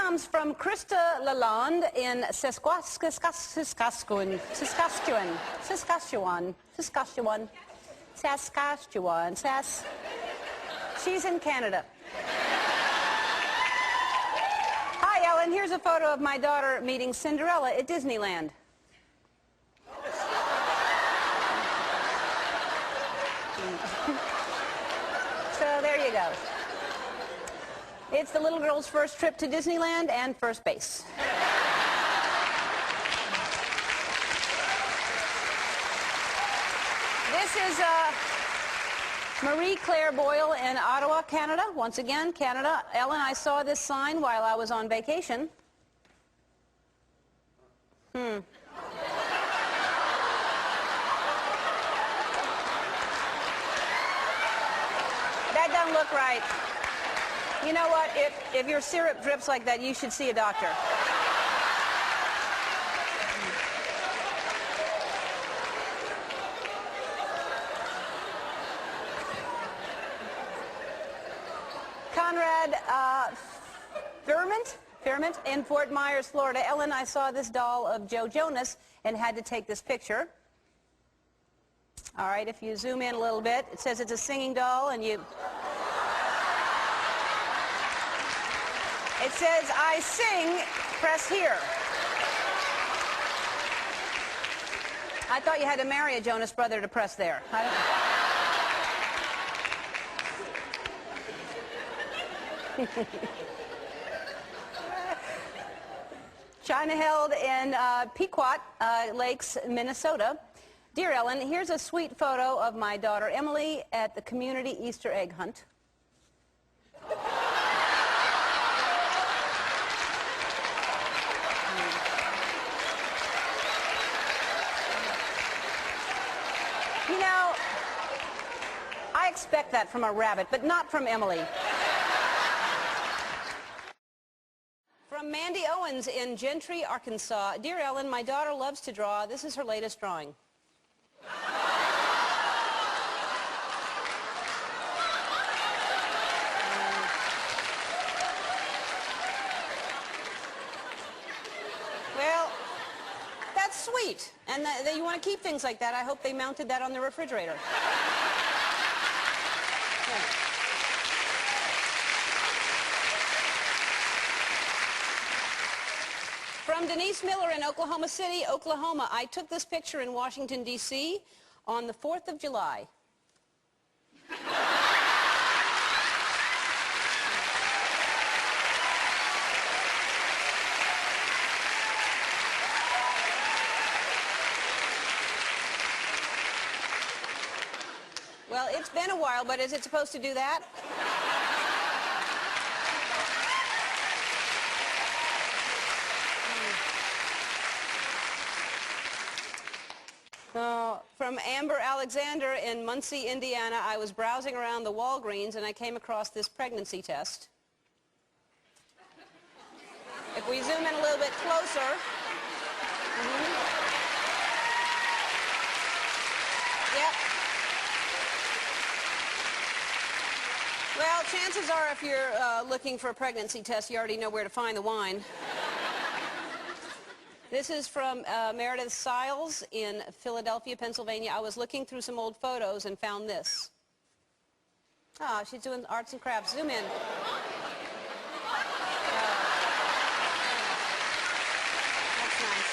comes from Krista Lalonde in Saskatchewan. She's in Canada. Hi, Ellen. Here's a photo of my daughter meeting Cinderella at Disneyland. So there you go. It's the little girl's first trip to Disneyland and first base. This is Marie Claire Boyle in Ottawa, Canada. Once again, Canada. Ellen, I saw this sign while I was on vacation. That doesn't look right. You know what? If your syrup drips like that, you should see a doctor. Conrad Fairmont in Fort Myers, Florida. Ellen, I saw this doll of Joe Jonas and had to take this picture. All right, if you zoom in a little bit, it says it's a singing doll, and you... It says, I sing, press here. I thought you had to marry a Jonas brother to press there. China held in Pequot Lakes, Minnesota. Dear Ellen, here's a sweet photo of my daughter Emily at the community Easter egg hunt. You know, I expect that from a rabbit, but not from Emily. From Mandy Owens in Gentry, Arkansas. Dear Ellen, my daughter loves to draw. This is her latest drawing. Well, that's sweet. And you want to keep things like that. I hope they mounted that on the refrigerator. Yeah. From Denise Miller in Oklahoma City, Oklahoma. I took this picture in Washington, D.C. on the 4th of July. Well, it's been a while, but is it supposed to do that? From Amber Alexander in Muncie, Indiana. I was browsing around the Walgreens and I came across this pregnancy test. If we zoom in a little bit closer. Yep. Well, chances are if you're looking for a pregnancy test, you already know where to find the wine. This is from Meredith Siles in Philadelphia, Pennsylvania. I was looking through some old photos and found this. Oh, she's doing arts and crafts. Zoom in. That's nice.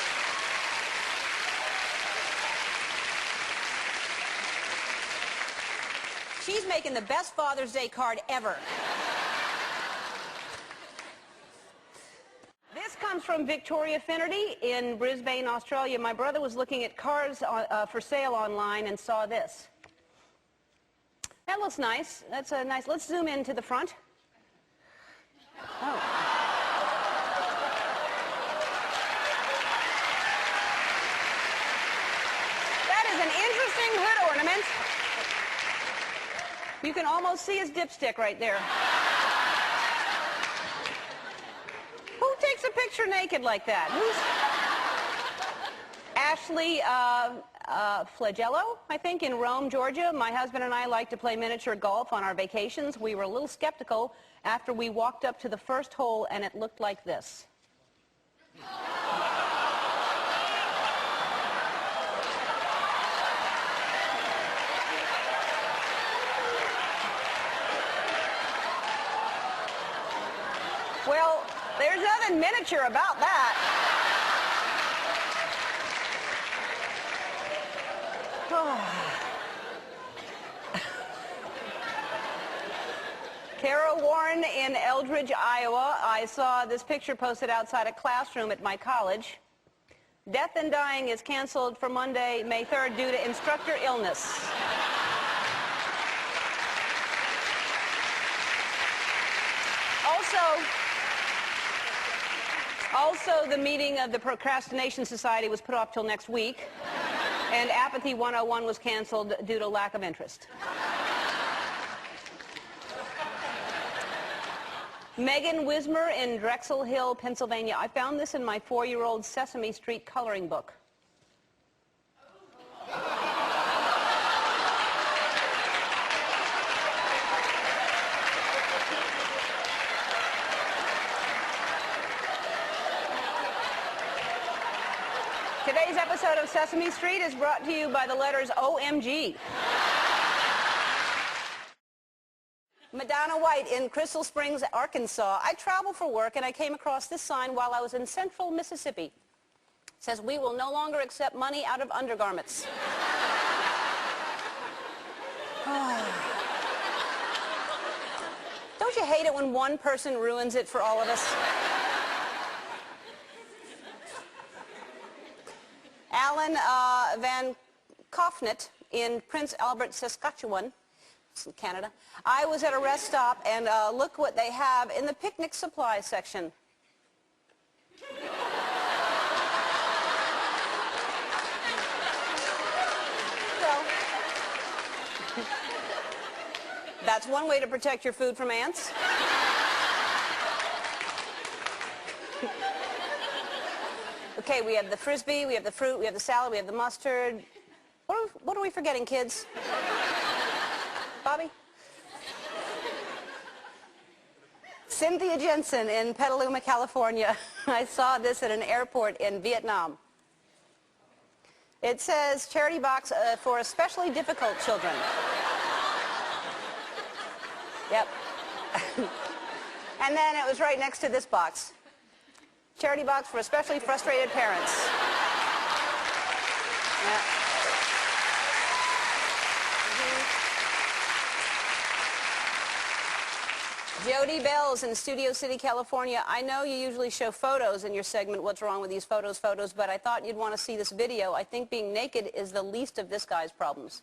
She's making the best Father's Day card ever. This comes from Victoria Finnerty in Brisbane, Australia. My brother was looking at cars for sale online and saw this. That looks nice. That's a nice. Let's zoom into the front. Oh. That is an interesting hood ornament. You can almost see his dipstick right there. Who takes a picture naked like that? Who's... Ashley Flagello, I think, in Rome, Georgia. My husband and I like to play miniature golf on our vacations. We were a little skeptical after we walked up to the first hole, and it looked like this. Well, there's nothing miniature about that. Kara Warren in Eldridge, Iowa. I saw this picture posted outside a classroom at my college. Death and dying is canceled for Monday, May 3rd, due to instructor illness. Also, the meeting of the Procrastination Society was put off till next week, and Apathy 101 was canceled due to lack of interest. Megan Wismer in Drexel Hill, Pennsylvania. I found this in my 4-year-old Sesame Street coloring book. Today's episode of Sesame Street is brought to you by the letters OMG. Madonna White in Crystal Springs, Arkansas. I travel for work and I came across this sign while I was in central Mississippi. It says, "We will no longer accept money out of undergarments." Don't you hate it when one person ruins it for all of us? Alan Van Koffnet in Prince Albert, Saskatchewan, Canada. I was at a rest stop and look what they have in the picnic supply section. So, that's one way to protect your food from ants. Okay, we have the Frisbee, we have the fruit, we have the salad, we have the mustard. What are we forgetting, kids? Bobby? Cynthia Jensen in Petaluma, California. I saw this at an airport in Vietnam. It says, charity box for especially difficult children. Yep. And then it was right next to this box. Charity box for especially frustrated parents. Yeah. Jody Bells in Studio City, California. I know you usually show photos in your segment, What's Wrong with These Photos, but I thought you'd want to see this video. I think being naked is the least of this guy's problems.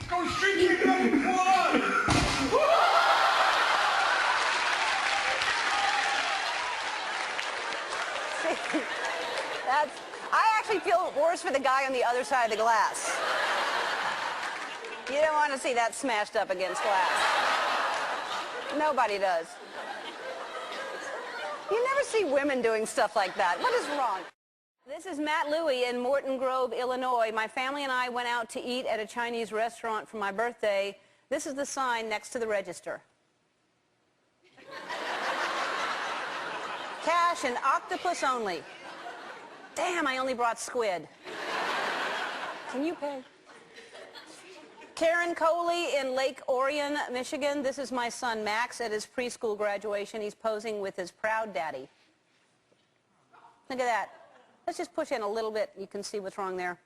Go street chicken up and pull up! I actually feel worse for the guy on the other side of the glass. You don't want to see that smashed up against glass. Nobody does. You never see women doing stuff like that. What is wrong? This is Matt Louie in Morton Grove, Illinois. My family and I went out to eat at a Chinese restaurant for my birthday. This is the sign next to the register. Cash and octopus only. Damn, I only brought squid. Can you pay? Karen Coley in Lake Orion, Michigan. This is my son Max at his preschool graduation. He's posing with his proud daddy. Look at that. Let's just push in a little bit. You can see what's wrong there.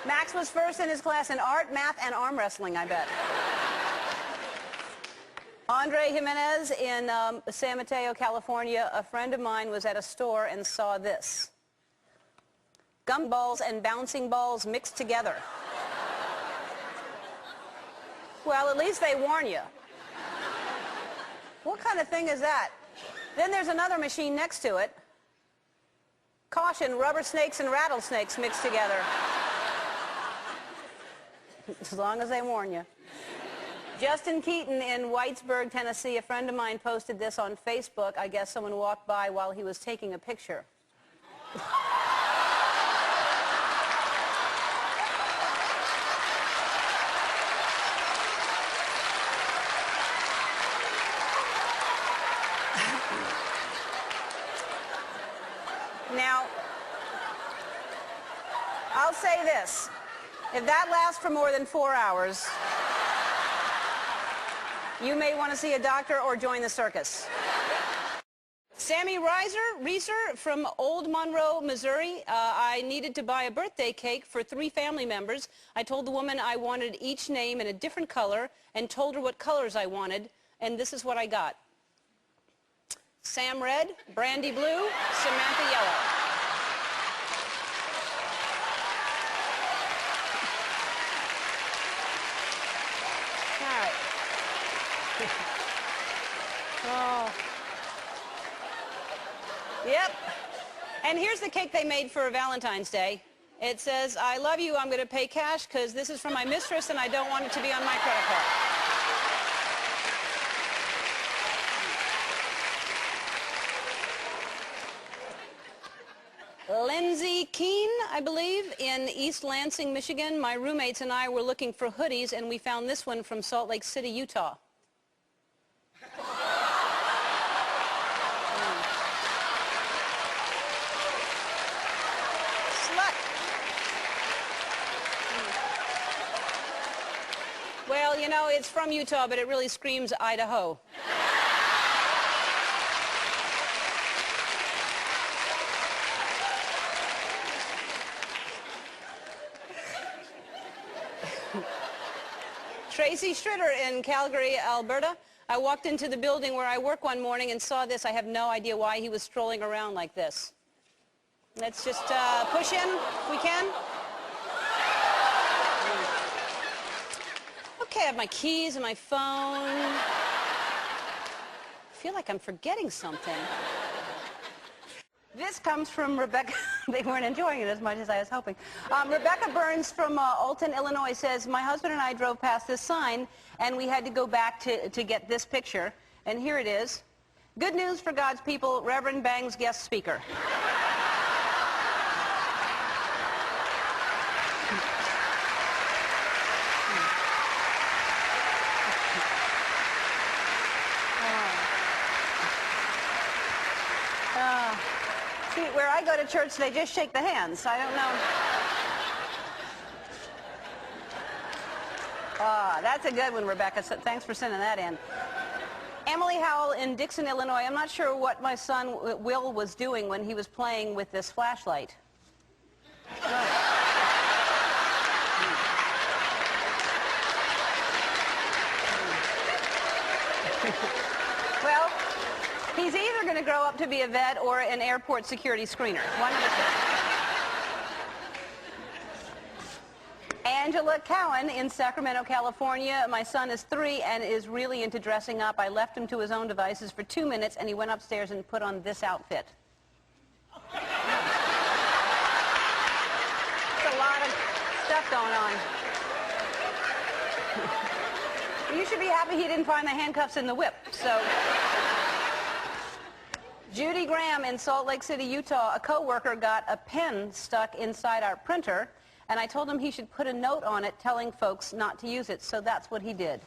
Max was first in his class in art, math, and arm wrestling, I bet. Andre Jimenez in San Mateo, California. A friend of mine was at a store and saw this. Gumballs and bouncing balls mixed together. Well, at least they warn you. What kind of thing is that? Then there's another machine next to it. Caution, rubber snakes and rattlesnakes mixed together. As long as they warn you. Justin Keaton in Whitesburg, Tennessee. A friend of mine posted this on Facebook. I guess someone walked by while he was taking a picture. Now, I'll say this. If that lasts for more than 4 hours, you may want to see a doctor or join the circus. Sammy Reeser from Old Monroe, Missouri. I needed to buy a birthday cake for 3 family members. I told the woman I wanted each name in a different color and told her what colors I wanted, and this is what I got. Sam Red, Brandy Blue, Samantha Yellow. All right. Oh. Yep. And here's the cake they made for Valentine's Day. It says, "I love you, I'm going to pay cash because this is from my mistress and I don't want it to be on my credit card." Lindsay Keene, I believe, in East Lansing, Michigan. My roommates and I were looking for hoodies, and we found this one from Salt Lake City, Utah. Slut. Well, you know, it's from Utah, but it really screams Idaho. Tracy Stritter in Calgary, Alberta. I walked into the building where I work one morning and saw this. I have no idea why he was strolling around like this. Let's just push in if we can. Okay, I have my keys and my phone. I feel like I'm forgetting something. This comes from Rebecca. They weren't enjoying it as much as I was hoping. Rebecca Burns from Alton, Illinois says, "My husband and I drove past this sign, and we had to go back to get this picture. And here it is. Good news for God's people, Reverend Bang's guest speaker." See, where I go to church, they just shake the hands. I don't know. That's a good one, Rebecca. So thanks for sending that in. Emily Howell in Dixon, Illinois. I'm not sure what my son Will was doing when he was playing with this flashlight. Well, he's either going to grow up to be a vet or an airport security screener. One of the two. Angela Cowan in Sacramento, California. My son is 3 and is really into dressing up. I left him to his own devices for 2 minutes, and he went upstairs and put on this outfit. There's a lot of stuff going on. You should be happy he didn't find the handcuffs in the whip. So, Judy Graham in Salt Lake City, Utah. A coworker got a pen stuck inside our printer, and I told him he should put a note on it telling folks not to use it, so that's what he did.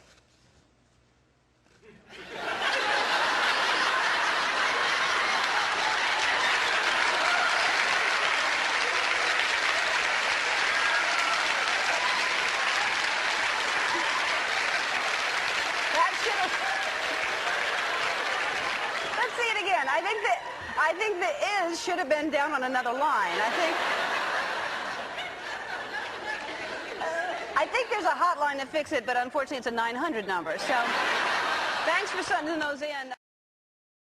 Let's see it again. I think the "is" should have been down on another line. I think there's a hotline to fix it, but unfortunately it's a 900 number. So thanks for sending those in.